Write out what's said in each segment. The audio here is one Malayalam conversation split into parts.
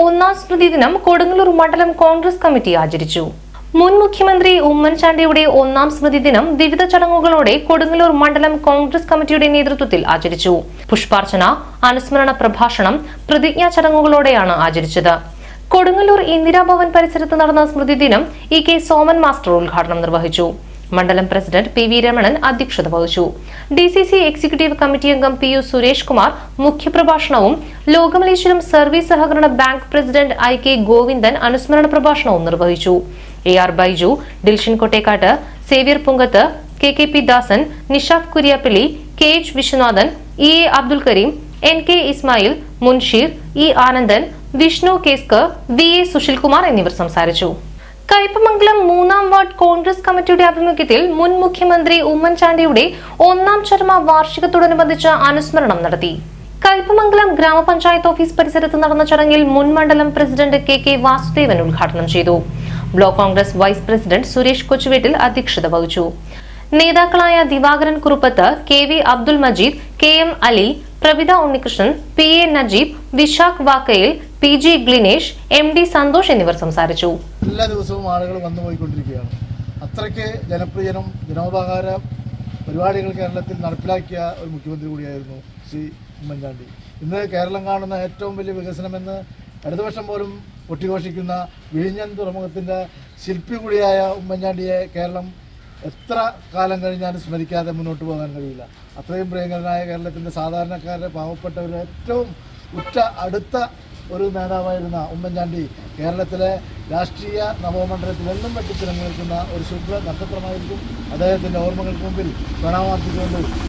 ഒന്നാം സ്മൃതി ദിനം കൊടുങ്ങല്ലൂർ മണ്ഡലം കോൺഗ്രസ് കമ്മിറ്റി ആചരിച്ചു. മുൻ മുഖ്യമന്ത്രി ഉമ്മൻചാണ്ടിയുടെ ഒന്നാം സ്മൃതി ദിനം വിവിധ ചടങ്ങുകളോടെ കൊടുങ്ങല്ലൂർ മണ്ഡലം കോൺഗ്രസ് കമ്മിറ്റിയുടെ നേതൃത്വത്തിൽ ആചരിച്ചു. പുഷ്പാർച്ചന, അനുസ്മരണ പ്രഭാഷണം, പ്രതിജ്ഞാ ചടങ്ങുകളോടെയാണ് ആചരിച്ചത്. കൊടുങ്ങല്ലൂർ ഇന്ദിരാഭവൻ പരിസരത്ത് നടന്ന സ്മൃതി ദിനം കെ സോമൻ മാസ്റ്റർ ഉദ്ഘാടനം നിർവഹിച്ചു. മണ്ഡലം പ്രസിഡന്റ് പി വി രമണൻ അധ്യക്ഷത വഹിച്ചു. DCC എക്സിക്യൂട്ടീവ് കമ്മിറ്റി അംഗം PU സുരേഷ് കുമാർ മുഖ്യപ്രഭാഷണവും ലോകമലേശ്വരം സർവീസ് സഹകരണ ബാങ്ക് പ്രസിഡന്റ് IK ഗോവിന്ദൻ അനുസ്മരണ പ്രഭാഷണവും നിർവഹിച്ചു. AR Baiju, Dilshan Kottekkatt, Xavier Punkath, KP Dasan, Nishaf Kuriyappally, KH Viswanathan, EA Abdul Kareem, NK Ismail, Munsheer, E Anandan, Vishnu Keskar, VA Susheelkumar എന്നിവർ സംസാരിച്ചു. കയ്പമംഗലം 3-ാം വാർഡ് കോൺഗ്രസ് കമ്മിറ്റിയുടെ ആഭിമുഖ്യത്തിൽ മുൻ മുഖ്യമന്ത്രി ഉമ്മൻചാണ്ടിയുടെ ഒന്നാം ചരമ വാർഷികത്തോടനുബന്ധിച്ച് അനുസ്മരണം നടത്തി. കയ്പമംഗലം ഗ്രാമപഞ്ചായത്ത് ഓഫീസ് പരിസരത്ത് നടന്ന ചടങ്ങിൽ മുൻ മണ്ഡലം പ്രസിഡന്റ് KK വാസുദേവൻ ഉദ്ഘാടനം ചെയ്തു. Block Congress vice president Suresh Kochuvettil അധ്യക്ഷത വഹിച്ചു. നേതാക്കളായ Divakaran Kuruppath, KV Abdul Majeed, KM Ali, Pravitha Unnikrishnan, PA Najeeb, Vishakh Vakkayil, PG ഗ്ലിനേഷ്, MD Santhosh എന്നിവർ സംസാരിച്ചു. എല്ലാ ദിവസവും ആളുകൾ വന്നുപോയിക്കൊണ്ടിരിക്കുകയാണ്. അത്രയ്ക്ക് ജനപ്രിയനും ജനോപകാര പരിപാടികൾ കേരളത്തിൽ നടപ്പിലാക്കിയ ഒരു മുഖ്യമന്ത്രി കൂടിയായിരുന്നു ശ്രീ ഉമ്മൻചാണ്ടി. ഇന്ന് കേരളം കാണുന്ന ഏറ്റവും വലിയ വികസനമെന്ന് ഇടതുപക്ഷം പോലും ഒട്ടിഘോഷിക്കുന്ന വിഴിഞ്ഞൻ തുറമുഖത്തിൻ്റെ ശില്പി കൂടിയായ ഉമ്മൻചാണ്ടിയെ കേരളം എത്ര കാലം കഴിഞ്ഞാലും സ്മരിക്കാതെ മുന്നോട്ട് പോകാൻ കഴിയില്ല. അത്രയും പ്രിയങ്കരനായ കേരളത്തിൻ്റെ സാധാരണക്കാരുടെ പാവപ്പെട്ടവരുടെ ഏറ്റവും അടുത്ത ഒരു നേതാവായിരുന്ന ഉമ്മൻചാണ്ടി കേരളത്തിലെ രാഷ്ട്രീയ നവമണ്ഡലത്തിൽ എന്നും വെട്ടിത്തിളങ്ങി നിൽക്കുന്ന ഒരു ശുഭ്ര നക്ഷത്രമായിരിക്കും. അദ്ദേഹത്തിൻ്റെ ഓർമ്മകൾക്ക് മുമ്പിൽ പ്രണാമർപ്പിച്ചുകൊണ്ട്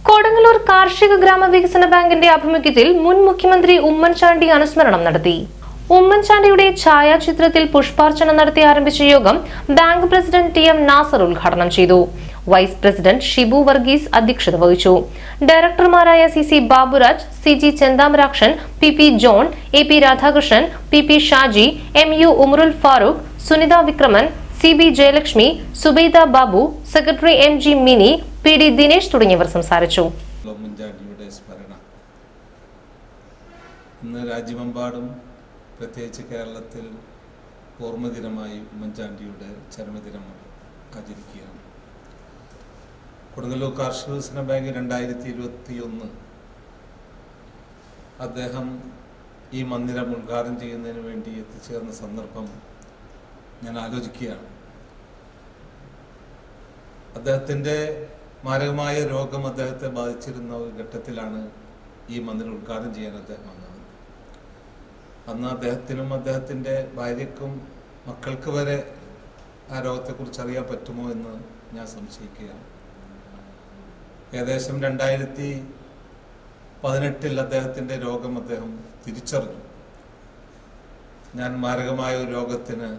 കൊടുങ്ങല്ലൂർ കാർഷിക ഗ്രാമവികസന ബാങ്കിന്റെ ആഭിമുഖ്യത്തിൽ മുൻ മുഖ്യമന്ത്രി ഉമ്മൻചാണ്ടി അനുസ്മരണം നടത്തി. ഉമ്മൻചാണ്ടിയുടെ ഛായാചിത്രത്തിൽ പുഷ്പാർച്ചന നടത്തി ആരംഭിച്ച യോഗം ബാങ്ക് പ്രസിഡന്റ് TM നാസർ ഉദ്ഘാടനം ചെയ്തു. വൈസ് പ്രസിഡന്റ് ഷിബു വർഗീസ് അധ്യക്ഷത വഹിച്ചു. ഡയറക്ടർമാരായ CC Baburaj, CG Chenthamarakshan, PP John, AP Radhakrishnan, PP Shaji, MU Umarul Farooq, Sunitha Vikraman, CB Jayalakshmi, Subaida Babu, secretary MG Mini, PD Dinesh തുടങ്ങിയവർ സംസാരിച്ചു. രാജ്യമെമ്പാടും പ്രത്യേകിച്ച് കേരളത്തിൽ ഓർമ്മദിനമായി ഉമ്മൻചാണ്ടിയുടെ ചരമദിനം ആചരിക്കുകയാണ്. കൊടുങ്ങല്ലൂർ കാർഷിക വികസന ബാങ്ക് 2021 അദ്ദേഹം ഈ മന്ദിരം ഉദ്ഘാടനം ചെയ്യുന്നതിന് വേണ്ടി എത്തിച്ചേർന്ന സന്ദർഭം ഞാൻ ആലോചിക്കുകയാണ്. അദ്ദേഹത്തിൻ്റെ മാരകമായ രോഗം അദ്ദേഹത്തെ ബാധിച്ചിരുന്ന ഒരു ഘട്ടത്തിലാണ് ഈ മന്ദിരം ഉദ്ഘാടനം ചെയ്യാൻ അദ്ദേഹം വന്നത്. അന്ന് അദ്ദേഹത്തിനും അദ്ദേഹത്തിൻ്റെ ഭാര്യയ്ക്കും മക്കൾക്ക് വരെ ആ രോഗത്തെക്കുറിച്ച് അറിയാൻ പറ്റുമോ എന്ന് ഞാൻ സംശയിക്കുകയാണ്. ഏകദേശം 2018 അദ്ദേഹത്തിൻ്റെ രോഗം അദ്ദേഹം തിരിച്ചറിഞ്ഞു. ഞാൻ മാരകമായ ഒരു രോഗത്തിന്